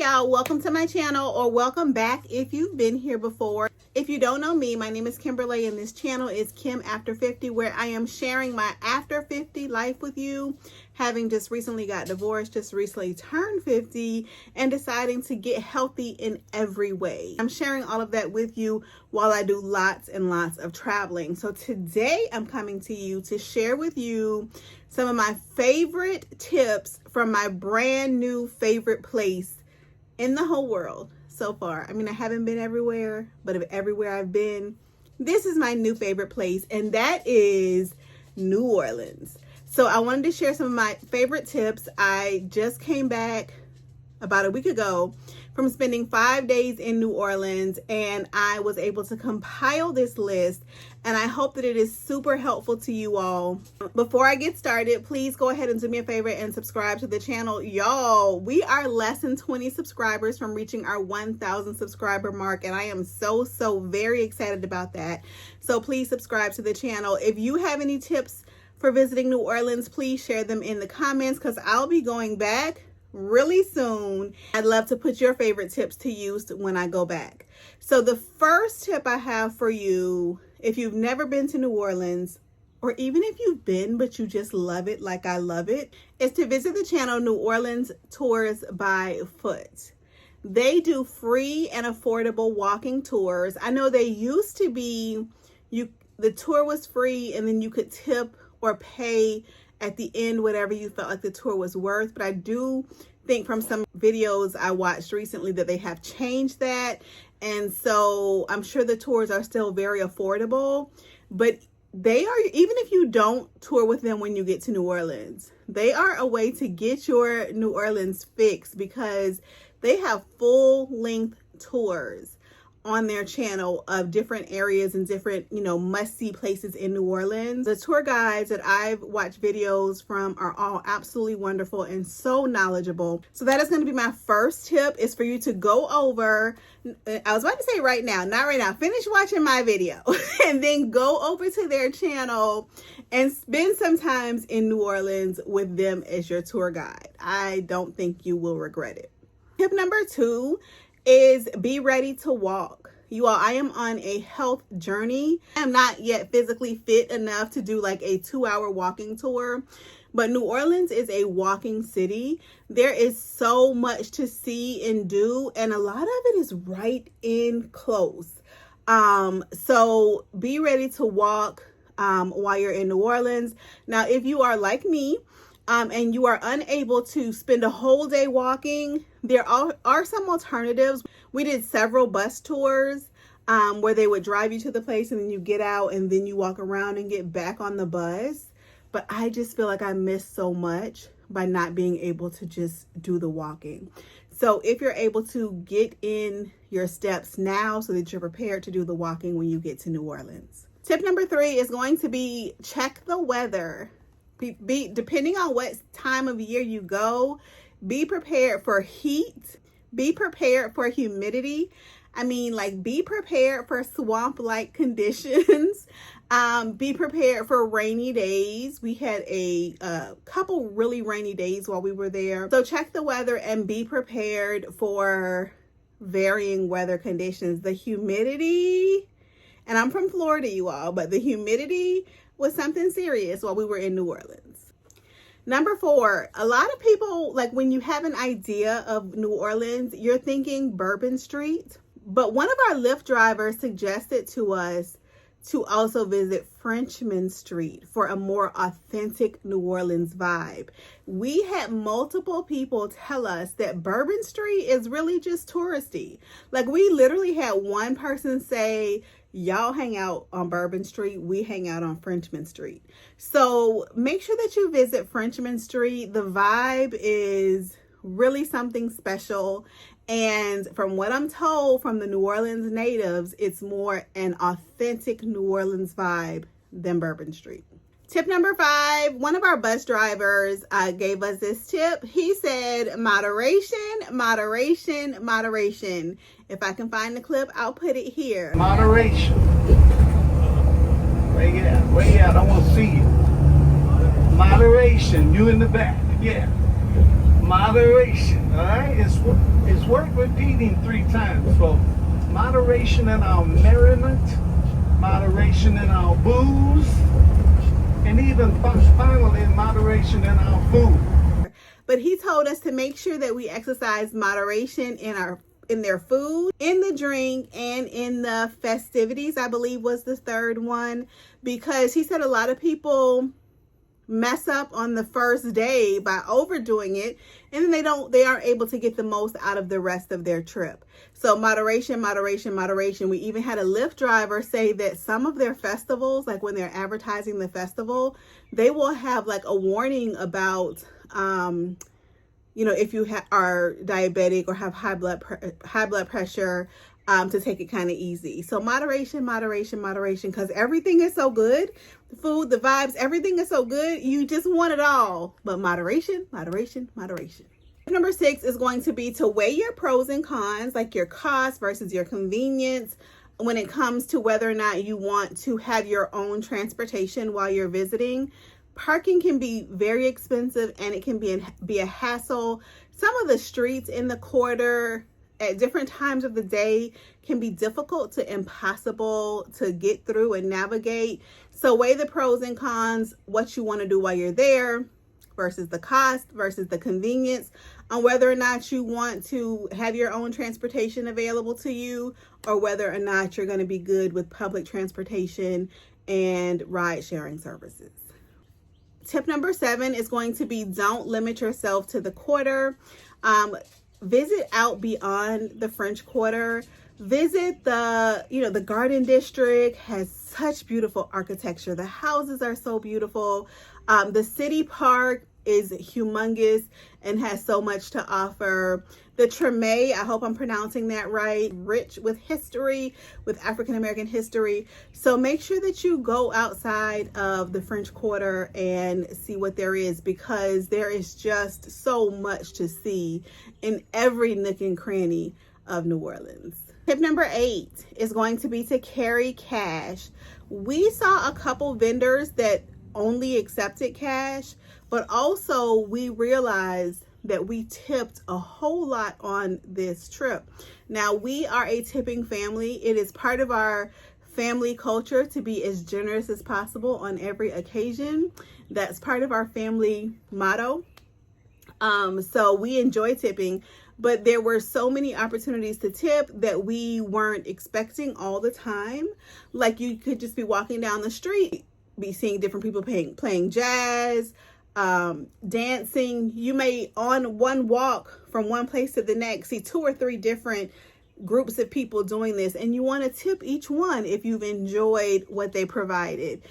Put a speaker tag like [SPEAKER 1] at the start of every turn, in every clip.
[SPEAKER 1] y'all, welcome to my channel, or welcome back if you've been here before. If you don't know me, my name is Kimberly and this channel is Kim After 50, where I am sharing my after 50 life with you, having just recently got divorced, just recently turned 50, and deciding to get healthy in every way. I'm sharing all of that with you while I do lots and lots of traveling. So today I'm coming to you to share with you some of my favorite tips from my brand new favorite place in the whole world so far. I mean, I haven't been everywhere, but of everywhere I've been, this is my new favorite place, and that is New Orleans. So I wanted to share some of my favorite tips. I just came back about a week ago from spending 5 days in New Orleans, and I was able to compile this list, and I hope that it is super helpful to you all. Before I get started, please go ahead and do me a favor and subscribe to the channel. Y'all, we are less than 20 subscribers from reaching our 1,000 subscriber mark, and I am so very excited about that. So please subscribe to the channel. If you have any tips for visiting New Orleans, please share them in the comments, because I'll be going back really soon. I'd love to put your favorite tips to use when I go back. So the first tip I have for you, if you've never been to New Orleans, or even if you've been but you just love it like I love it, is to visit the channel New Orleans Tours by Foot. They do free and affordable walking tours. I know they used to be, the tour was free and then you could tip or pay at the end whatever you felt like the tour was worth, but I do think from some videos I watched recently that they have changed that, and so I'm sure the tours are still very affordable, but they are, even if you don't tour with them when you get to New Orleans, they are a way to get your New Orleans fix, because they have full-length tours on their channel of different areas and different, must-see places in New Orleans. The tour guides that I've watched videos from are all absolutely wonderful and so knowledgeable. So that is going to be my first tip, is for you to go over, I was about to say right now, not right now, finish watching my video and then go over to their channel and spend some time in New Orleans with them as your tour guide. I don't think you will regret it. Tip number 2 is be ready to walk. You all, I am on a health journey. I am not yet physically fit enough to do like a 2-hour walking tour, but New Orleans is a walking city. There is so much to see and do, and a lot of it is right in close. So be ready to walk while you're in New Orleans. Now, if you are like me, and you are unable to spend a whole day walking, there are some alternatives. We did several bus tours where they would drive you to the place and then you get out and then you walk around and get back on the bus. But I just feel like I missed so much by not being able to just do the walking. So if you're able to get in your steps now so that you're prepared to do the walking when you get to New Orleans. Tip number 3 is going to be check the weather. Depending on what time of year you go, be prepared for heat, be prepared for humidity. I mean, like, be prepared for swamp-like conditions. Be prepared for rainy days. We had a couple really rainy days while we were there. So check the weather and be prepared for varying weather conditions. The humidity, and I'm from Florida, you all, but the humidity was something serious while we were in New Orleans. Number 4, a lot of people, like, when you have an idea of New Orleans, you're thinking Bourbon Street, but one of our Lyft drivers suggested to us to also visit Frenchmen Street for a more authentic New Orleans vibe. We had multiple people tell us that Bourbon Street is really just touristy. Like, we literally had one person say, y'all hang out on Bourbon Street, we hang out on Frenchmen Street. So make sure that you visit Frenchmen Street. The vibe is really something special. And from what I'm told from the New Orleans natives, it's more an authentic New Orleans vibe than Bourbon Street. Tip number 5, one of our bus drivers gave us this tip. He said, moderation, moderation, moderation. If I can find the clip, I'll put it here.
[SPEAKER 2] Moderation. Where you at? Where you at? I want to see you. Moderation. You in the back. Yeah. Moderation, all right? It's worth repeating 3 times, folks. Moderation in our merriment, moderation in our booze, and even finally moderation in our food.
[SPEAKER 1] But he told us to make sure that we exercise moderation in their food, in the drink, and in the festivities, I believe was the third one, because he said a lot of people mess up on the first day by overdoing it, and then they aren't able to get the most out of the rest of their trip. So moderation, moderation, moderation. We even had a Lyft driver say that some of their festivals, like when they're advertising the festival, they will have like a warning about if you are diabetic or have high blood pressure, to take it kind of easy. So moderation, moderation, moderation, because everything is so good. The food, the vibes, everything is so good. You just want it all. But moderation, moderation, moderation. Number 6 is going to be to weigh your pros and cons, like your cost versus your convenience, when it comes to whether or not you want to have your own transportation while you're visiting. Parking can be very expensive, and it can be a hassle. Some of the streets in the quarter at different times of the day can be difficult to impossible to get through and navigate. So weigh the pros and cons, what you want to do while you're there versus the cost versus the convenience, on whether or not you want to have your own transportation available to you, or whether or not you're going to be good with public transportation and ride sharing services. Tip number 7 is going to be don't limit yourself to the quarter. Visit out beyond the French Quarter. Visit the Garden District has such beautiful architecture. The houses are so beautiful. The city park is humongous and has so much to offer. The Treme, I hope I'm pronouncing that right, rich with history, with African American history. So make sure that you go outside of the French Quarter and see what there is, because there is just so much to see in every nook and cranny of New Orleans. Tip number 8 is going to be to carry cash. We saw a couple vendors that only accepted cash, but also we realized that we tipped a whole lot on this trip. Now, we are a tipping family. It is part of our family culture to be as generous as possible on every occasion. That's part of our family motto. So we enjoy tipping, but there were so many opportunities to tip that we weren't expecting all the time. Like, you could just be walking down the street, be seeing different people playing jazz, dancing. You may, on one walk from one place to the next, see 2 or 3 different groups of people doing this, and you want to tip each one if you've enjoyed what they provided.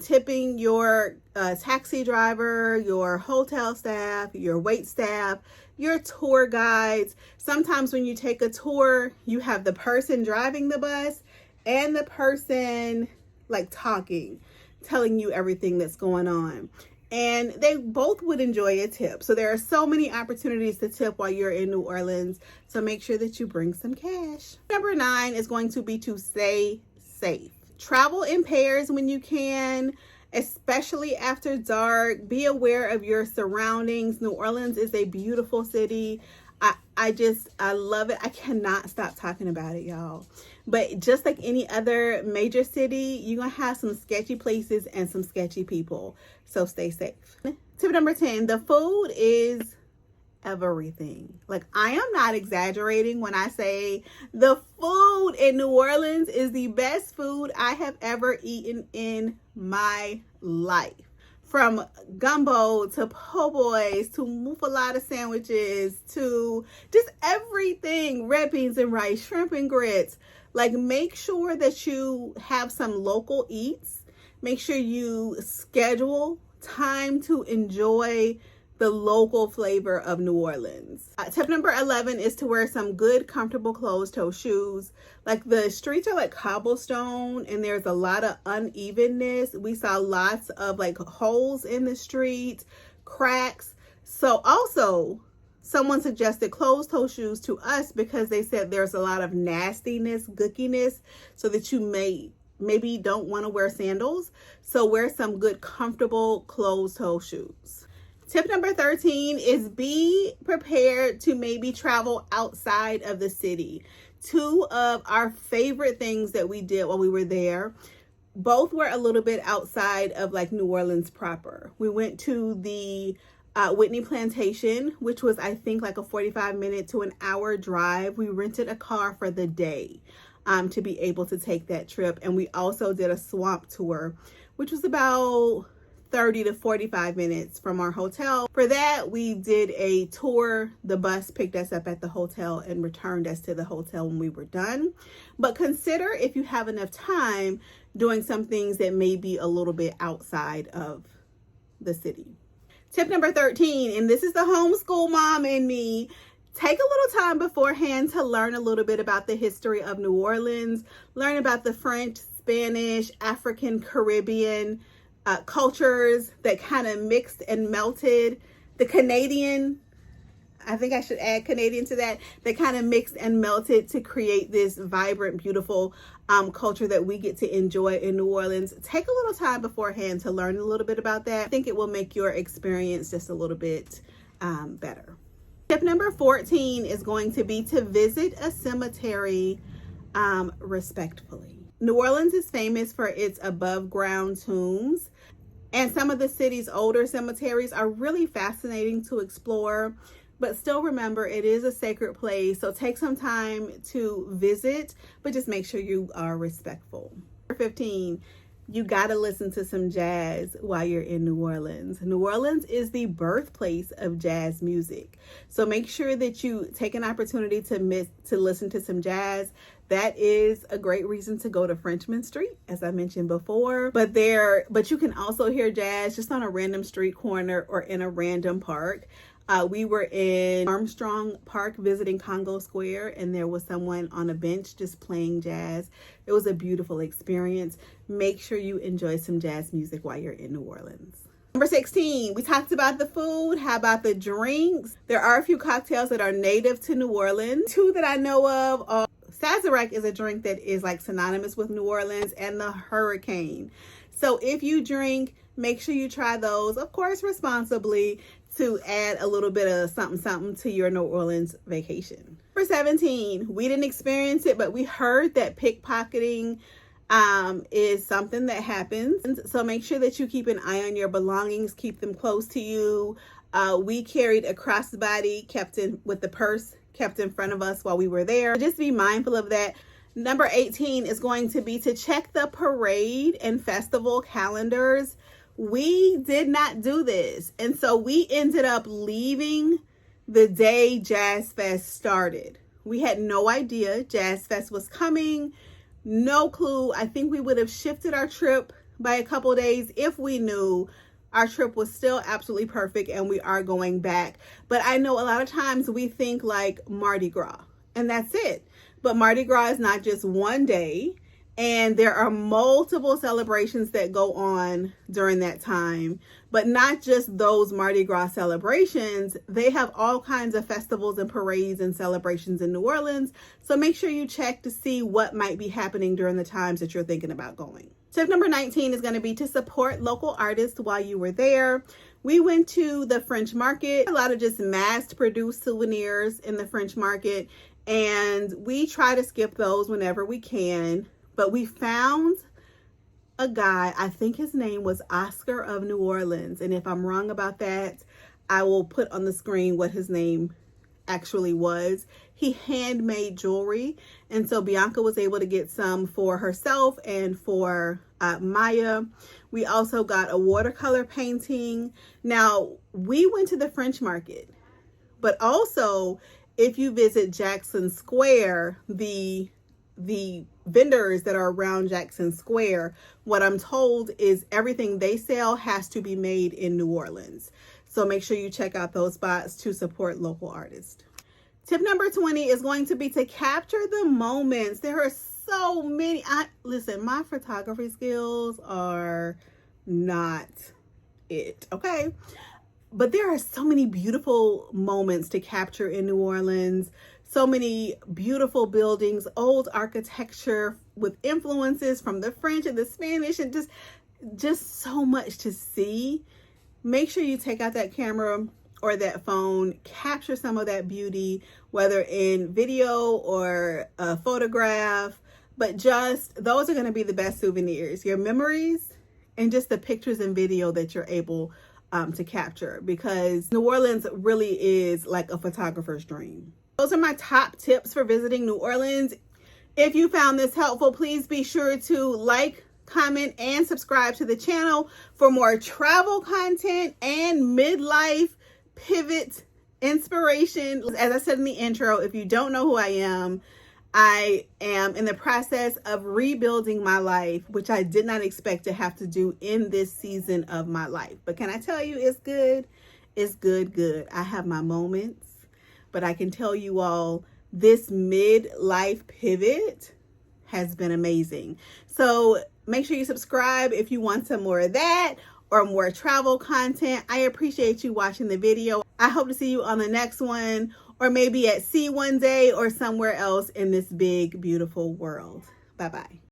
[SPEAKER 1] Tipping your taxi driver, your hotel staff, your wait staff, your tour guides. Sometimes when you take a tour, you have the person driving the bus and the person like talking, telling you everything that's going on. And they both would enjoy a tip. So there are so many opportunities to tip while you're in New Orleans. So make sure that you bring some cash. Number 9 is going to be to stay safe. Travel in pairs when you can, especially after dark. Be aware of your surroundings. New Orleans is a beautiful city. I love it. I cannot stop talking about it, y'all. But just like any other major city, you're going to have some sketchy places and some sketchy people. So stay safe. Tip number 10, the food is everything. Like, I am not exaggerating when I say the food in New Orleans is the best food I have ever eaten in my life. From gumbo to po' boys to muffaletta sandwiches to just everything, red beans and rice, shrimp and grits. Like, make sure that you have some local eats. Make sure you schedule time to enjoy the local flavor of New Orleans. Tip number 11 is to wear some good, comfortable closed-toe shoes. Like, the streets are like cobblestone and there's a lot of unevenness. We saw lots of like holes in the street, cracks. So also, someone suggested closed-toe shoes to us because they said there's a lot of nastiness, gookiness, so that you maybe don't want to wear sandals. So wear some good, comfortable closed-toe shoes. Tip number 13 is be prepared to maybe travel outside of the city. Two of our favorite things that we did while we were there, both were a little bit outside of like New Orleans proper. We went to the Whitney Plantation, which was, I think, like a 45-minute to an hour drive. We rented a car for the day to be able to take that trip. And we also did a swamp tour, which was about 30 to 45 minutes from our hotel. For that, we did a tour. The bus picked us up at the hotel and returned us to the hotel when we were done. But consider, if you have enough time, doing some things that may be a little bit outside of the city. Tip number 13, and this is the homeschool mom in me, take a little time beforehand to learn a little bit about the history of New Orleans, learn about the French, Spanish, African, Caribbean cultures that kind of mixed and melted. The Canadian, I think I should add Canadian to that kind of mixed and melted to create this vibrant, beautiful culture that we get to enjoy in New Orleans. Take a little time beforehand to learn a little bit about that. I think it will make your experience just a little bit better. Tip number 14 is going to be to visit a cemetery respectfully. New Orleans is famous for its above ground tombs, and some of the city's older cemeteries are really fascinating to explore. But still remember, it is a sacred place, so take some time to visit, but just make sure you are respectful. Number 15, you gotta listen to some jazz while you're in New Orleans. New Orleans is the birthplace of jazz music, so make sure that you take an opportunity to listen to some jazz. That is a great reason to go to Frenchmen Street, as I mentioned before. But you can also hear jazz just on a random street corner or in a random park. We were in Armstrong Park visiting Congo Square, and there was someone on a bench just playing jazz. It was a beautiful experience. Make sure you enjoy some jazz music while you're in New Orleans. Number 16, we talked about the food. How about the drinks? There are a few cocktails that are native to New Orleans. Two that I know of are Sazerac is a drink that is like synonymous with New Orleans, and the Hurricane. So if you drink, make sure you try those, of course, responsibly, to add a little bit of something to your New Orleans vacation. Number 17, we didn't experience it, but we heard that pickpocketing is something that happens. So make sure that you keep an eye on your belongings, keep them close to you. We carried a crossbody with the purse kept in front of us while we were there. Just be mindful of that. Number 18 is going to be to check the parade and festival calendars. We did not do this, and so we ended up leaving the day Jazz Fest started. We had no idea Jazz Fest was coming, no clue. I think we would have shifted our trip by a couple days if we knew. Our trip was still absolutely perfect, and we are going back. But I know a lot of times we think like Mardi Gras, and that's it. But Mardi Gras is not just one day. And there are multiple celebrations that go on during that time, but not just those Mardi Gras celebrations. They have all kinds of festivals and parades and celebrations in New Orleans. So make sure you check to see what might be happening during the times that you're thinking about going. Tip number 19 is going to be to support local artists while you were there. We went to the French market, a lot of just mass-produced souvenirs in the French market, and we try to skip those whenever we can. But we found a guy, I think his name was Oscar of New Orleans. And if I'm wrong about that, I will put on the screen what his name actually was. He handmade jewelry. And so Bianca was able to get some for herself and for Maya. We also got a watercolor painting. Now, we went to the French market, but also if you visit Jackson Square, the vendors that are around Jackson Square, what I'm told is everything they sell has to be made in New Orleans. So make sure you check out those spots to support local artists. Tip number 20 is going to be to capture the moments. There are so many. Listen, my photography skills are not it, okay? But there are so many beautiful moments to capture in New Orleans. So many beautiful buildings, old architecture with influences from the French and the Spanish, and just so much to see. make sure you take out that camera or that phone, capture some of that beauty, whether in video or a photograph, but just those are going to be the best souvenirs, your memories and just the pictures and video that you're able to capture, because New Orleans really is like a photographer's dream. Those are my top tips for visiting New Orleans. If you found this helpful, please be sure to like, comment, and subscribe to the channel for more travel content and midlife pivot inspiration. As I said in the intro, if you don't know who I am in the process of rebuilding my life, which I did not expect to have to do in this season of my life. But can I tell you, it's good. It's good. I have my moments, but I can tell you all, this midlife pivot has been amazing. So make sure you subscribe if you want some more of that or more travel content. I appreciate you watching the video. I hope to see you on the next one, or maybe at sea one day or somewhere else in this big, beautiful world. Bye-bye.